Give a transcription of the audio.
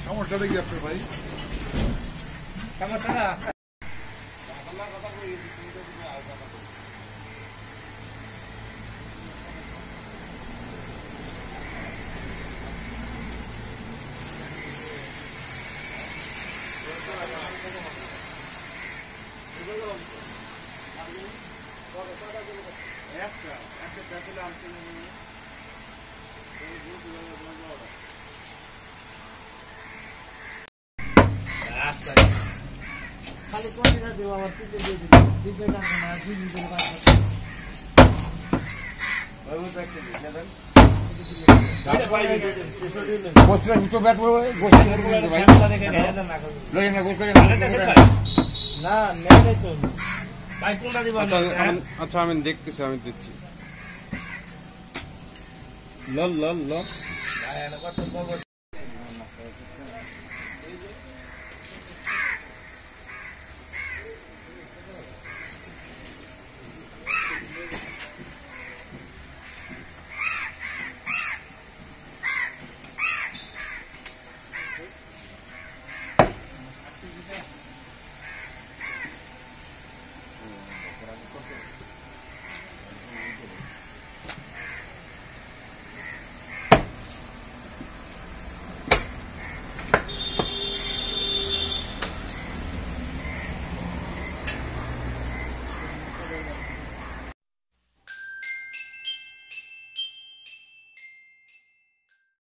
সমস্যাটা কি আপনার ভাই? সমস্যাটা খালি কোন দিন দেব আমার তিনটে দিয়ে দিন তিনটে টাকা না দুই দিন করে পাঁচ ভাই ওই ব্যাগটা দিয়ে দেন এটা ভাই গোছরা গুছো ব্যাগ গোছরা ভাই দেখে না না লই না গোছরা না নেই তো ভাই কোনটা দিব আচ্ছা আমি দেখতেছি আমি দিচ্ছি লল লল লল ভাই এটা কত বড়